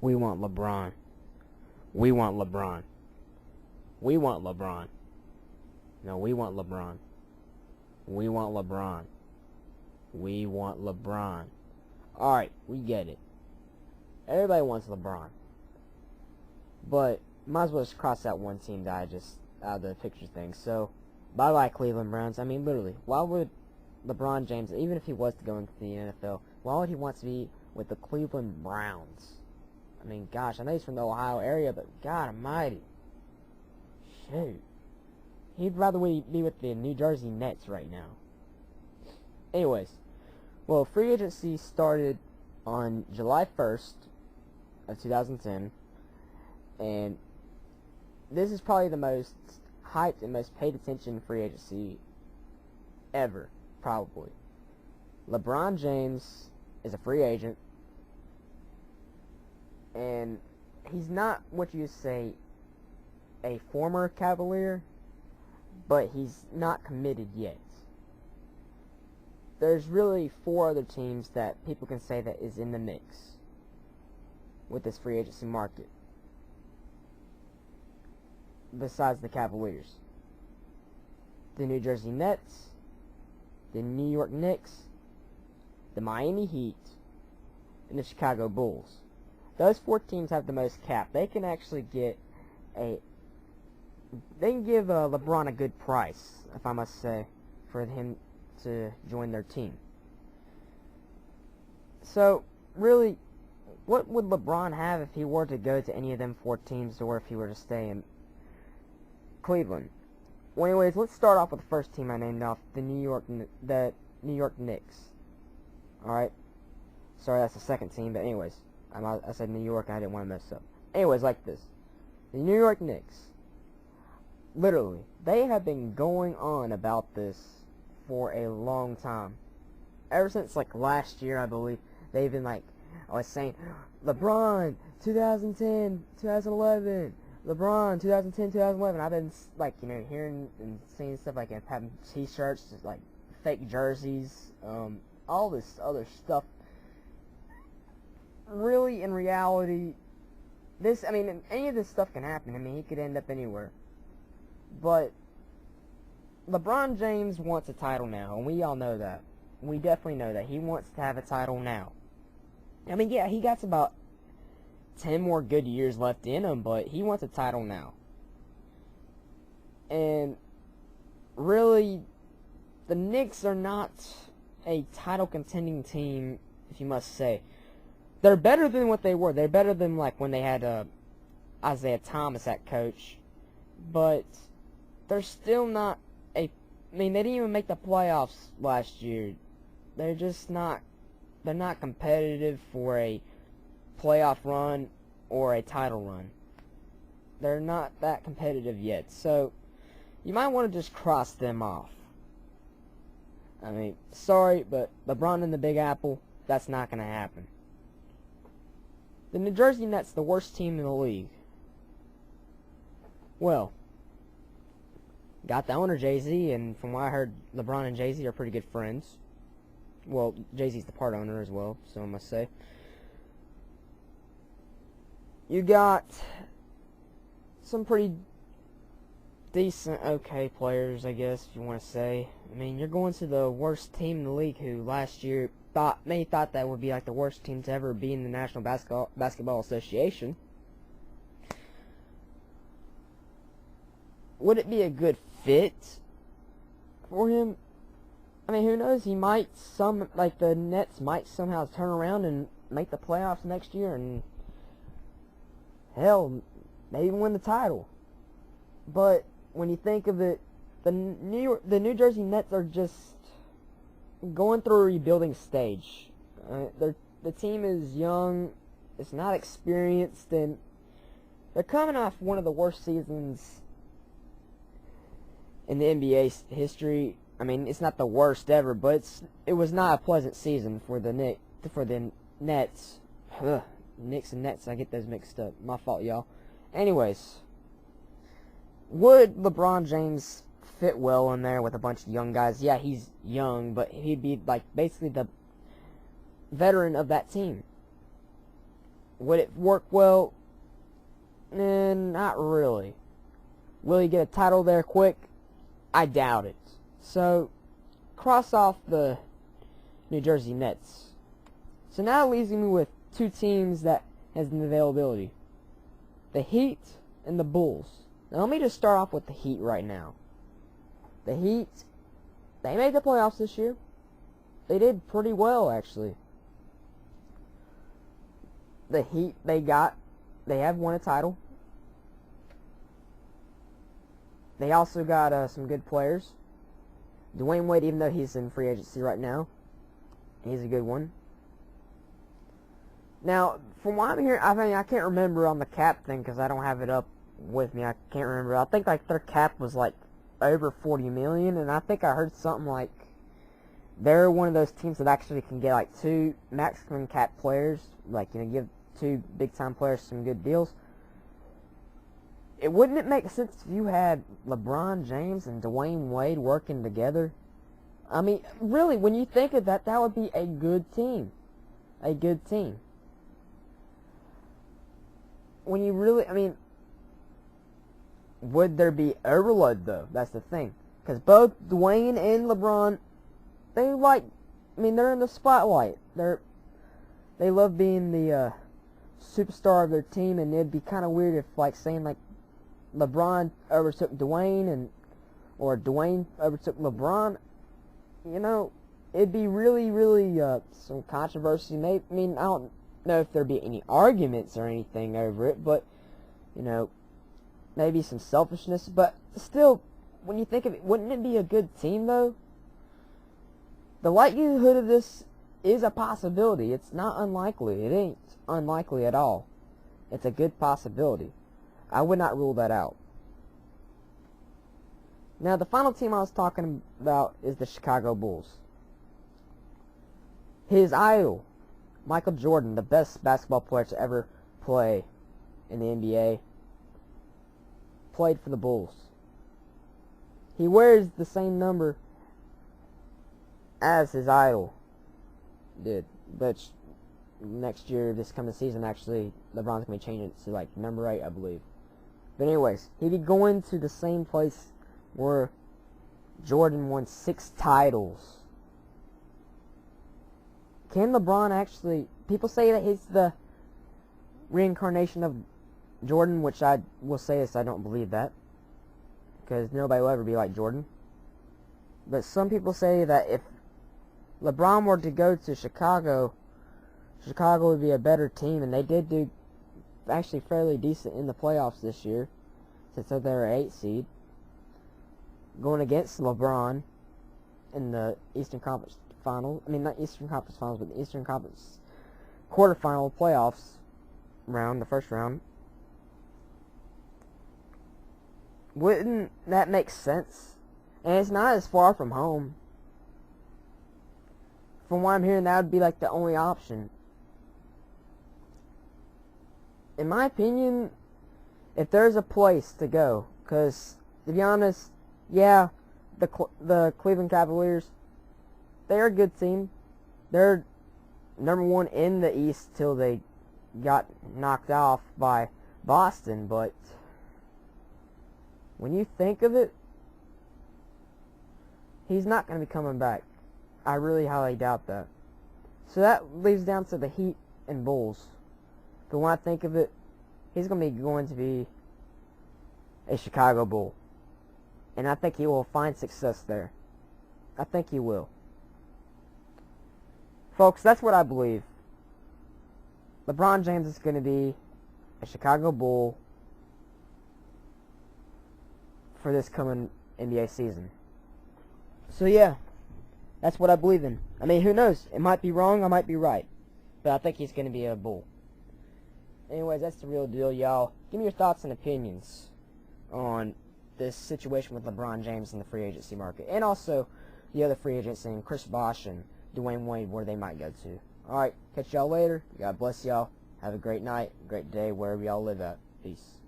We want LeBron. We want LeBron. We want LeBron. No, we want LeBron. We want LeBron. We want LeBron. Alright, we get it. Everybody wants LeBron. But, might as well just cross out one team that I just, out of the picture thing. So, bye-bye Cleveland Browns. I mean, literally, why would LeBron James, even if he was to go into the NFL, why would he want to be with the Cleveland Browns? I mean, gosh, I know he's from the Ohio area, but God almighty. Shoot. He'd rather be with the New Jersey Nets right now. Anyways, well, free agency started on July 1st of 2010, and this is probably the most hyped and most paid attention free agency ever, probably. LeBron James is a free agent, and he's not what you say a former Cavalier, but he's not committed yet. There's really 4 other teams that people can say that is in the mix with this free agency market, besides the Cavaliers. The New Jersey Nets, the New York Knicks, the Miami Heat, and the Chicago Bulls. Those 4 teams have the most cap. They can actually get they can give LeBron a good price, if I must say, for him to join their team. So, really, what would LeBron have if he were to go to any of them 4 teams, or if he were to stay in Cleveland? Well, anyways, let's start off with the first team I named off, the New York Knicks. Alright? Sorry, that's the second team, but anyways, I said New York, and I didn't want to mess up. Anyways, like this. The New York Knicks, literally, they have been going on about this for a long time. Ever since, like, last year, I believe, they've been, like, I was saying, LeBron, 2010, 2011, LeBron, 2010, 2011. I've been, like, you know, hearing and seeing stuff like having t-shirts, like, fake jerseys, all this other stuff. Really, in reality, this, I mean, any of this stuff can happen. I mean, he could end up anywhere. But LeBron James wants a title now, and we all know that. We definitely know that. He wants to have a title now. I mean, yeah, he got about 10 more good years left in him, but he wants a title now. And really, the Knicks are not a title contending team, if you must say. They're better than what they were. They're better than, like, when they had Isaiah Thomas at coach. But they're still not I mean, they didn't even make the playoffs last year. They're just not, they're not competitive for a playoff run or a title run. They're not that competitive yet. So, you might want to just cross them off. I mean, sorry, but LeBron and the Big Apple, that's not going to happen. The New Jersey Nets, the worst team in the league. Well, got the owner, Jay-Z, and from what I heard, LeBron and Jay-Z are pretty good friends. Well, Jay-Z's the part owner as well, so I must say. You got some pretty decent, okay players, I guess, if you want to say. I mean, you're going to the worst team in the league, who last year many thought that would be like the worst team to ever be in the National Basketball Association. Would it be a good fit for him? I mean, who knows? He might, like the Nets might somehow turn around and make the playoffs next year, and hell, maybe win the title. But when you think of it, the New Jersey Nets are just going through a rebuilding stage. The team is young, it's not experienced, and they're coming off one of the worst seasons in the NBA history. I mean, it's not the worst ever, but it was not a pleasant season for the Nets. Ugh, Knicks and Nets, I get those mixed up. My fault, y'all. Anyways, would LeBron James fit well in there with a bunch of young guys? Yeah, he's young, but he'd be like basically the veteran of that team. Would it work well? Not really. Will he get a title there quick? I doubt it. So, cross off the New Jersey Nets. So now it leaves me with two teams that has an availability. The Heat and the Bulls. Now let me just start off with the Heat right now. The Heat, they made the playoffs this year. They did pretty well, actually. The Heat, they have won a title. They also got some good players. Dwayne Wade, even though he's in free agency right now, he's a good one. Now, from what I'm hearing, I can't remember on the cap thing because I don't have it up with me. I can't remember. I think like their cap was like over $40 million, and I think I heard something like they're one of those teams that actually can get like two maximum cap players, like, you know, give two big time players some good deals. Wouldn't it make sense if you had LeBron James and Dwayne Wade working together? I mean, really, when you think of that, that would be a good team. A good team. When you really, I mean, would there be overload, though? That's the thing. Because both Dwayne and LeBron, they're in the spotlight. They love being the superstar of their team, and it'd be kind of weird if, like, saying, like, LeBron overtook Dwayne, or Dwayne overtook LeBron. You know, it'd be really, really some controversy. I don't know if there'd be any arguments or anything over it, but, you know, maybe some selfishness. But still, when you think of it, wouldn't it be a good team, though? The likelihood of this is a possibility. It's not unlikely. It ain't unlikely at all. It's a good possibility. I would not rule that out. Now, the final team I was talking about is the Chicago Bulls. His idol, Michael Jordan, the best basketball player to ever play in the NBA, played for the Bulls. He wears the same number as his idol did, but next year, this coming season, actually, LeBron's going to change it to, like, number 8, I believe. But anyways, he'd be going to the same place where Jordan won 6 titles. Can LeBron actually... People say that he's the reincarnation of Jordan, which I will say is I don't believe that, because nobody will ever be like Jordan. But some people say that if LeBron were to go to Chicago, Chicago would be a better team, and they did do actually fairly decent in the playoffs this year, since they were 8 seed, going against LeBron in the Eastern Conference Finals. I mean, not Eastern Conference Finals, but the Eastern Conference quarterfinal playoffs round, the first round. Wouldn't that make sense? And it's not as far from home. From what I'm hearing, that would be like the only option. In my opinion, if there's a place to go, because to be honest, yeah, the Cleveland Cavaliers, they're a good team. They're number 1 in the East till they got knocked off by Boston. But when you think of it, he's not going to be coming back. I really highly doubt that. So that leaves down to the Heat and Bulls. But when I think of it, he's going to be a Chicago Bull. And I think he will find success there. I think he will. Folks, that's what I believe. LeBron James is going to be a Chicago Bull for this coming NBA season. So yeah, that's what I believe in. I mean, who knows? It might be wrong, I might be right. But I think he's going to be a Bull. Anyways, that's the real deal, y'all. Give me your thoughts and opinions on this situation with LeBron James in the free agency market. And also the other free agents in Chris Bosh and Dwayne Wade, where they might go to. Alright, catch y'all later. God bless y'all. Have a great night, great day, wherever y'all live at. Peace.